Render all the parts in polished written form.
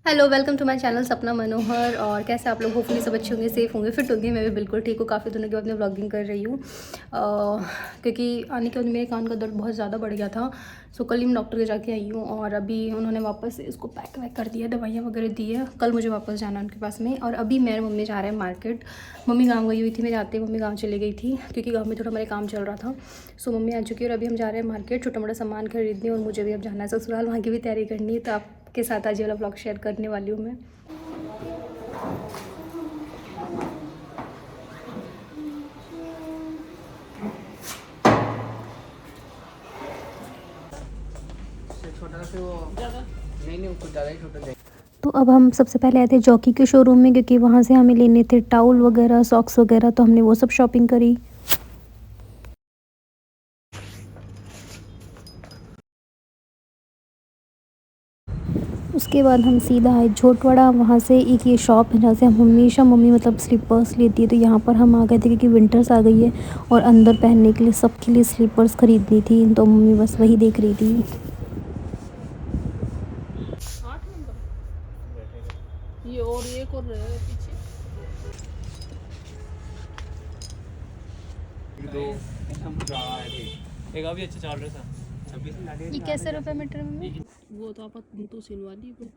Hello, welcome to my channel Sapna Manohar. और कैसे आप लोग? होपफुली सब अच्छे होंगे, सेफ़ होंगे, फिट होंगे। मैं भी बिल्कुल ठीक हूँ। काफ़ी दिनों के बाद मैं व्लॉगिंग कर रही हूँ क्योंकि आने के बाद मेरे कान का दर्द बहुत ज़्यादा बढ़ गया था। सो कल ही मैं डॉक्टर के जाके आई हूँ और अभी उन्होंने वापस से इसको पैक वैक कर दिया, दवाइयाँ वगैरह दी है। कल मुझे वापस जाना है उनके पास में। और अभी मेरे मम्मी जा रहे हैं मार्केट। मम्मी गाँव गई हुई थी, मेरे आते मम्मी गाँव चली गई थी क्योंकि गाँव में थोड़ा मेरे काम चल रहा था। सो मम्मी आ चुकी है और अभी हम जा रहे हैं मार्केट छोटा मोटा सामान खरीदने। और मुझे भी अब जाना है ससुराल, वहाँ की भी तैयारी करनी है। तो आपके साथ आज ये वाला ब्लॉग शेयर करने वाली हूँ मैं। छोटा से वो नहीं कुछ ज़्यादा ही छोटा। तो अब हम सबसे पहले आए थे जॉकी के शोरूम में क्योंकि वहाँ से हमें लेने थे टाउल वगैरह, सॉक्स वगैरह। तो हमने वो सब शॉपिंग करी। उसके बाद हम सीधा आए झोटवाड़ा। वहाँ से एक ये शॉप है जहाँ से हम हमेशा मम्मी मतलब स्लीपर्स लेती है। तो यहाँ पर हम आ गए थे क्योंकि विंटर्स आ गई है और अंदर पहनने के लिए सबके लिए स्लीपर्स खरीदनी थी। तो मम्मी बस वही देख रही थी। 8 नंबर ये और एक और रहे पीछे दो एकदम पुराना है थे। एक अभी अच्छा चल रहा था। 26 ये कैसे रुपये मीटर में? वो तो आप तो सिलवा दी पर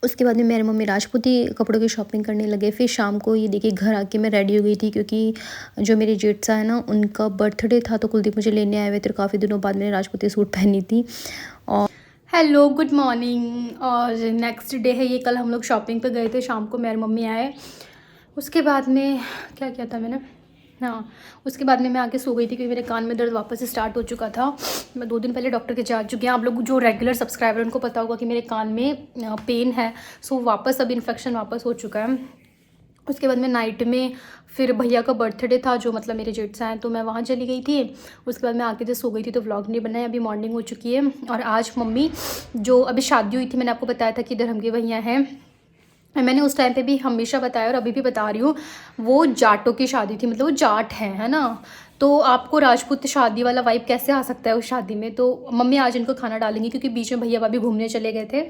उसके बाद में मेरे मम्मी राजपूती कपड़ों की शॉपिंग करने लगे। फिर शाम को ये देखिए घर आके मैं रेडी हो गई थी क्योंकि जो मेरे जेठसा है ना उनका बर्थडे था। तो कुलदीप मुझे लेने आए हुए थे। काफ़ी दिनों बाद मैंने राजपूती सूट पहनी थी। और हेलो, गुड मॉर्निंग। और नेक्स्ट डे है ये। कल हम लोग शॉपिंग पे गए थे, शाम को मेरे मम्मी आए। उसके बाद में क्या किया था मैंने, हाँ, उसके बाद में मैं आके सो गई थी क्योंकि मेरे कान में दर्द वापस से स्टार्ट हो चुका था। मैं 2 दिन पहले डॉक्टर के जा चुकी हूँ। आप लोग जो रेगुलर सब्सक्राइबर उनको पता होगा कि मेरे कान में पेन है। सो वापस अब इन्फेक्शन वापस हो चुका है। उसके बाद में नाइट में फिर भैया का बर्थडे था जो मतलब मेरे जेठ से हैं, तो मैं वहाँ चली गई थी। उसके बाद मैं आके जब सो गई थी तो व्लॉग नहीं बनाया। अभी मॉर्निंग हो चुकी है और आज मम्मी जो अभी शादी हुई थी, मैंने आपको बताया था कि इधर हमके भैया हैं। मैंने उस टाइम पे भी हमेशा बताया और अभी भी बता रही हूँ, वो जाटों की शादी थी, मतलब वो जाट हैं, है ना। तो आपको राजपूत शादी वाला वाइब कैसे आ सकता है उस शादी में। तो मम्मी आज इनको खाना डालेंगी क्योंकि बीच में भैया भाभी घूमने चले गए थे।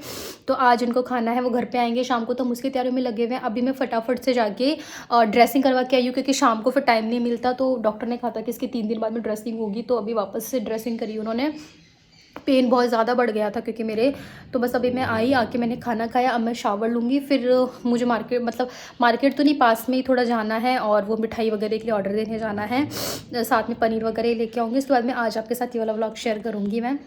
तो आज इनको खाना है, वो घर पे आएंगे शाम को। तो हम उसकी तैयारियों में लगे हुए हैं। अभी मैं फटाफट से जाके ड्रेसिंग करवा के आई हूँ क्योंकि शाम को फिर टाइम नहीं मिलता। तो डॉक्टर ने कहा था कि इसकी 3 दिन बाद में ड्रेसिंग होगी। तो अभी वापस से ड्रेसिंग करी उन्होंने। पेन बहुत ज़्यादा बढ़ गया था क्योंकि मेरे। तो बस अभी मैं आई, आके मैंने खाना खाया। अब मैं शावर लूँगी। फिर मुझे मार्केट, मतलब मार्केट तो नहीं, पास में ही थोड़ा जाना है और वो मिठाई वगैरह के लिए ऑर्डर देने जाना है। साथ में पनीर वगैरह लेके आऊँगी। उसके बाद में आज आपके साथ ये वाला व्लॉग शेयर करूँगी मैं।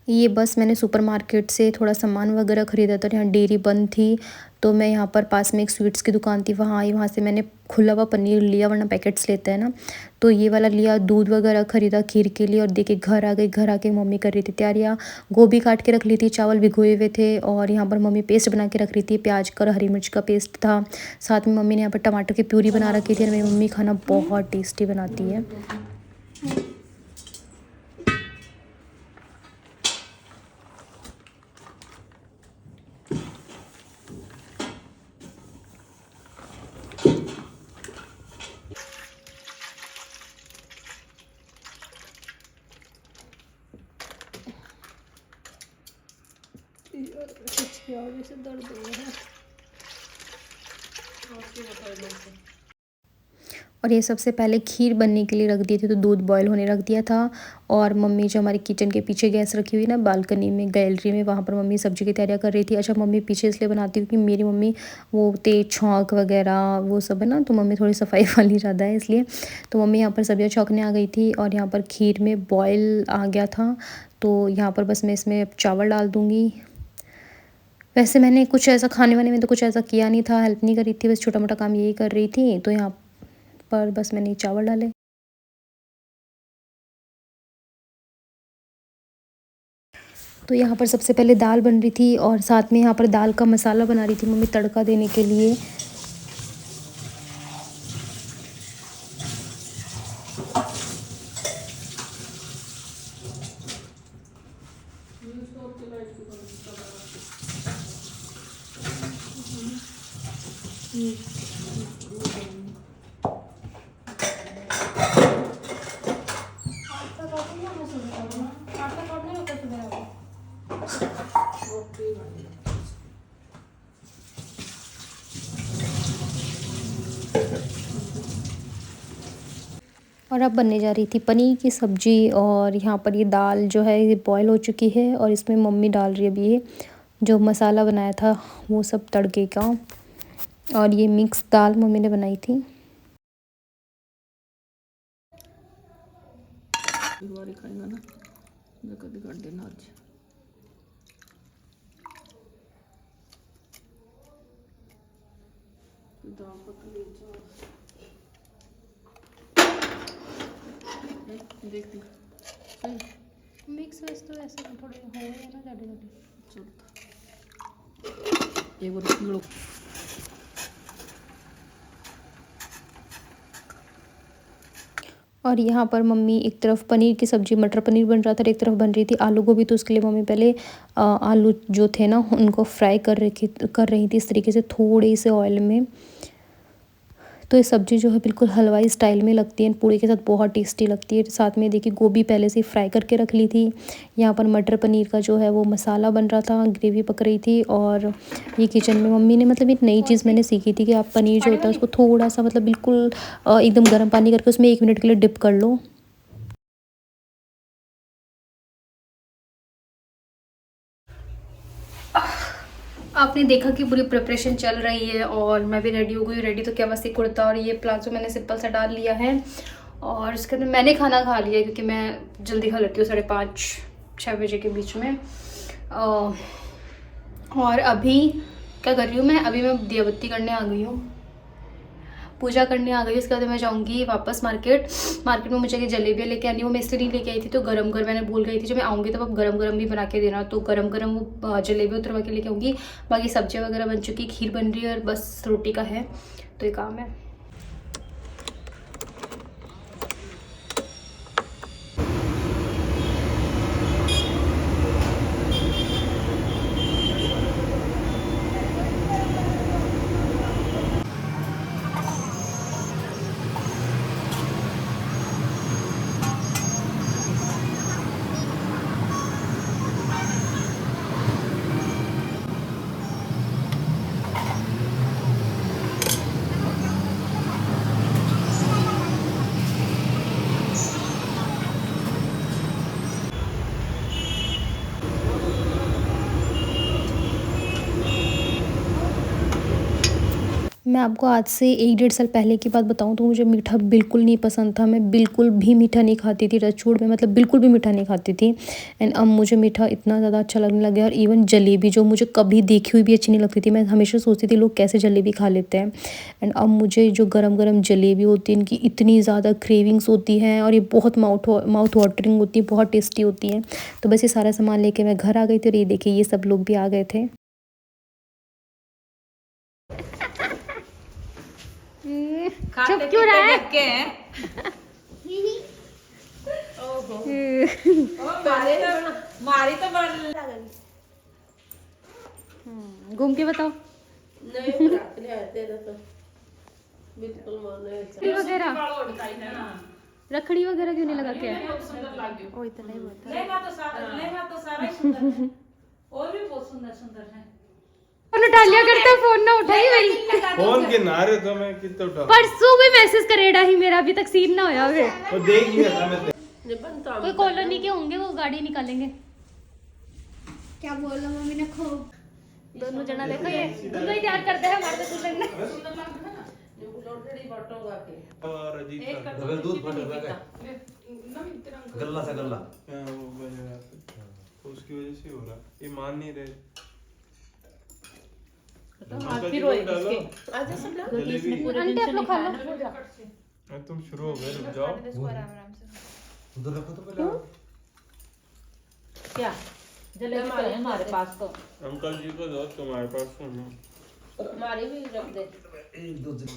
ये बस मैंने सुपरमार्केट से थोड़ा सामान वगैरह ख़रीदा था। यहाँ डेयरी बंद थी तो मैं यहाँ पर पास में एक स्वीट्स की दुकान थी, वहाँ आई। वहाँ से मैंने खुला हुआ पनीर लिया, वरना पैकेट्स लेते हैं ना। तो ये वाला लिया। दूध वगैरह ख़रीदा खीर के लिए। और देखिए घर आ गई। घर आके मम्मी कर रही थी तैयारियाँ। गोभी काट के रख ली थी, चावल भिगोए हुए थे और यहाँ पर मम्मी पेस्ट बना के रख रही थी। प्याज का और हरी मिर्च का पेस्ट था। साथ में मम्मी ने यहाँ पर टमाटर की प्यूरी बना रखी थी। और मेरी मम्मी खाना बहुत टेस्टी बनाती है। से दर्द हो रहा है। आपके बताओ। और ये सबसे पहले खीर बनने के लिए रख दिए थे, तो दूध बॉयल होने रख दिया था। और मम्मी जो हमारी किचन के पीछे गैस रखी हुई ना बालकनी में, गैलरी में, वहाँ पर मम्मी सब्ज़ी की तैयारियाँ कर रही थी। अच्छा, मम्मी पीछे इसलिए बनाती हूँ क्योंकि मेरी मम्मी वो तेज छौंक वगैरह वो सब है ना, तो मम्मी थोड़ी सफाई वाली ज़्यादा है इसलिए। तो मम्मी यहाँ पर सब्जियाँ छौंकने आ गई थी और यहाँ पर खीर में बॉयल आ गया था। तो यहाँ पर बस मैं इसमें चावल डाल दूँगी। वैसे मैंने कुछ ऐसा खाने वाने में तो कुछ ऐसा किया नहीं था, हेल्प नहीं करी थी, बस छोटा मोटा काम यही कर रही थी। तो यहाँ पर बस मैंने चावल डाले। तो यहाँ पर सबसे पहले दाल बन रही थी और साथ में यहाँ पर दाल का मसाला बना रही थी मम्मी तड़का देने के लिए। और अब बनने जा रही थी पनीर की सब्ज़ी। और यहाँ पर ये दाल जो है ये बॉयल हो चुकी है और इसमें मम्मी डाल रही है अभी ये जो मसाला बनाया था वो सब तड़के का। और ये मिक्स दाल मम्मी ने बनाई थी। गुरुवारी खाएगा ना, मैं कभी कर देना आज। दाल पतली देख दी सही मिक्स वेज तो ऐसे थोड़े हो गए ना ज़्यादा चलता एक बार कीड़ो। और यहाँ पर मम्मी एक तरफ पनीर की सब्ज़ी मटर पनीर बन रहा था, एक तरफ बन रही थी आलू गोभी। तो उसके लिए मम्मी पहले आलू जो थे ना उनको फ्राई कर रही थी इस तरीके से थोड़े से ऑयल में। तो ये सब्ज़ी जो है बिल्कुल हलवाई स्टाइल में लगती है, पूड़ी के साथ बहुत टेस्टी लगती है। साथ में देखिए गोभी पहले से ही फ्राई करके रख ली थी। यहाँ पर मटर पनीर का जो है वो मसाला बन रहा था, ग्रेवी पक रही थी। और ये किचन में मम्मी ने मतलब एक नई चीज़ मैंने सीखी थी कि आप पनीर जो होता है उसको थोड़ा सा मतलब बिल्कुल एकदम गर्म पानी करके उसमें 1 मिनट के लिए डिप कर लो। आपने देखा कि पूरी प्रिपरेशन चल रही है और मैं भी रेडी हो गई। रेडी तो क्या बस ये कुर्ता और ये प्लाजो मैंने सिंपल सा डाल लिया है। और उसके अंदर मैंने खाना खा लिया क्योंकि मैं जल्दी खा लेती हूँ 5:30-6 बजे के बीच में। और अभी क्या कर रही हूँ अभी मैं दिया बत्ती करने आ गई हूँ, पूजा करने आ गई। उसके बाद मैं जाऊँगी वापस मार्केट में मुझे ये जलेबियाँ लेके आनी। वो मैं इसलिए नहीं लेके आई थी तो गरम मैंने भूल गई थी जब मैं आऊँगी तब अब गरम भी बना के देना। तो गरम वो जलेबी उतरवा के लेके आऊँगी। बाकी सब्जियाँ वगैरह बन चुकी, खीर बन रही है और बस रोटी का है तो ये काम है। मैं आपको आज से 1-1.5 साल पहले की बात बताऊं तो मुझे मीठा बिल्कुल नहीं पसंद था। मैं बिल्कुल भी मीठा नहीं खाती थी, रचूड़ में मतलब बिल्कुल भी मीठा नहीं खाती थी। एंड अब मुझे मीठा इतना ज़्यादा अच्छा लगने लग गया। और इवन जलेबी जो मुझे कभी देखी हुई भी अच्छी नहीं लगती थी, मैं हमेशा सोचती थी लोग कैसे जलेबी खा लेते हैं। एंड अब मुझे जो गरम जलेबी होती है इनकी इतनी ज़्यादा क्रेविंग्स होती हैं और ये बहुत माउथ वाटरिंग होती है, बहुत टेस्टी होती है। तो बस ये सारा सामान लेके मैं घर आ गई थी और ये देखिए ये सब लोग भी आ गए थे। चुप क्यों रहा है? मारी तो घूम के बताओ नहीं तो बिल्कुल वगैरह रखड़ी वगैरह क्यों नहीं लगा के? ओ इतना ही और भी बहुत सुंदर है। फोन उठा लिया करता, फोन ना उठाई भाई। फोन के नारे तो मैं कितना उठा परसों भी मैसेज करेड़ा ही मेरा अभी तक सीन ना होया वे। वो देख लिया था मैं कोई कॉलोनी के होंगे वो गाड़ी निकालेंगे। क्या बोला मम्मी ने खूब दोनों जना देखो ये दोनों ही तैयार करते हैं हमारे को लगना। और अजीब सा अगर दूध फट रहा है गल्ला सा गल्ला वो बन रहा था तो उसकी वजह से हो रहा, ये मान नहीं रहे। आंटी आप लोग खा लो। तुम शुरू हो गए, रुक जाओ। उधर रखो तो पहले क्या जलेबी तो है हमारे पास तो। अंकल जी को दो, तुम्हारे पास तो नहीं। हमारी भी रख दे। एक दो दिन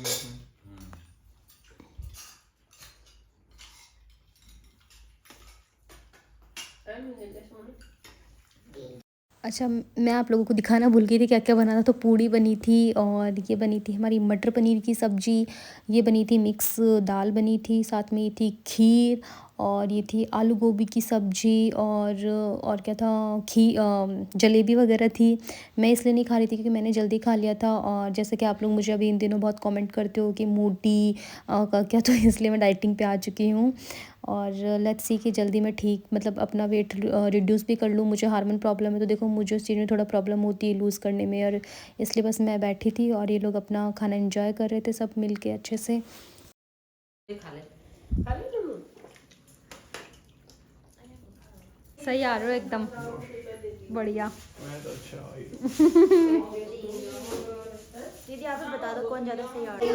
अच्छा, मैं आप लोगों को दिखाना भूल गई थी क्या क्या बना था। तो पूड़ी बनी थी और ये बनी थी हमारी मटर पनीर की सब्ज़ी, ये बनी थी मिक्स दाल बनी थी, साथ में ये थी खीर और ये थी आलू गोभी की सब्ज़ी और क्या था जलेबी वगैरह थी। मैं इसलिए नहीं खा रही थी क्योंकि मैंने जल्दी खा लिया था। और जैसे कि आप लोग मुझे अभी इन दिनों बहुत कमेंट करते हो कि मोटी क्या, तो इसलिए मैं डाइटिंग पे आ चुकी हूँ। और लेट्स सी कि जल्दी मैं ठीक मतलब अपना वेट रिड्यूस भी कर लूँ। मुझे हार्मोन प्रॉब्लम है तो देखो मुझे उस चीज़ में थोड़ा प्रॉब्लम होती है लूज़ करने में, और इसलिए बस मैं बैठी थी और ये लोग अपना खाना एंजॉय कर रहे थे सब मिल के अच्छे से। सही आ रहे हो एकदम बढ़िया। मैं तो अच्छा आई। दीदी आप बता दो कौन ज़्यादा सही आ रहा है।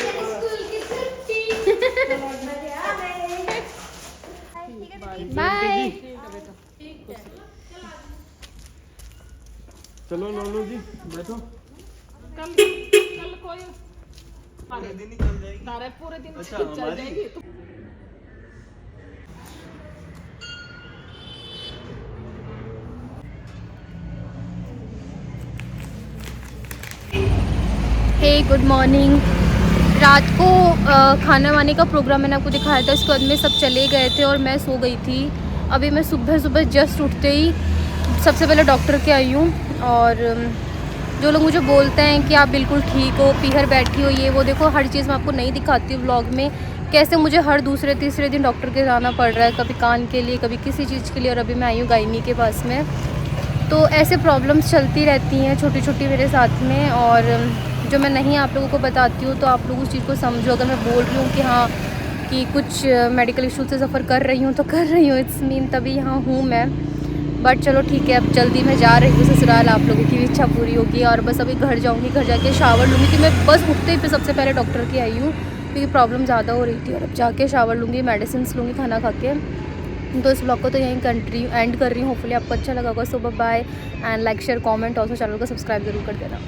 बाय। चलो नोनू जी बैठो। कल कोई पूरे दिन ही चल जाएगी। तारे पूरे दिन अच्छा, चल हमारी? जाएगी। हे गुड मॉर्निंग। रात को खाना वाने का प्रोग्राम मैंने आपको दिखाया था, उसके बाद में सब चले गए थे और मैं सो गई थी। अभी मैं सुबह जस्ट उठते ही सबसे पहले डॉक्टर के आई हूँ। और जो लोग मुझे बोलते हैं कि आप बिल्कुल ठीक हो, पीहर बैठी हो, ये वो, देखो हर चीज़ मैं आपको नहीं दिखाती हूँ व्लॉग में, कैसे मुझे हर दूसरे तीसरे दिन डॉक्टर के जाना पड़ रहा है, कभी कान के लिए कभी किसी चीज़ के लिए। और अभी मैं आई हूँ गायनी के पास में। तो ऐसे प्रॉब्लम्स चलती रहती हैं छोटी छोटी मेरे साथ में, और जो मैं नहीं आप लोगों को बताती हूँ तो आप लोग उस चीज़ को समझो। अगर मैं बोल रही हूँ कि हाँ कि कुछ मेडिकल इशू से सफ़र कर रही हूँ तो कर रही हूँ, इट्स मीन तभी यहाँ हूँ मैं। बट चलो ठीक है, अब जल्दी मैं जा रही हूँ ससुराल, आप लोगों की भी इच्छा पूरी होगी। और बस अभी घर जाऊँगी, घर जाके शावर लूँगी। कि मैं बस उठते ही फिर सबसे पहले डॉक्टर की आई हूँ क्योंकि प्रॉब्लम ज़्यादा हो रही थी। और अब जाके शावर लूँगी, मेडिसिन लूँगी खाना खा के। तो इस ब्लॉग को तो यहीं एंड कर रही हूँ। होपफुली आपको अच्छा लगा होगा। So bye and like share comment, also channel को सब्सक्राइब जरूर कर देना।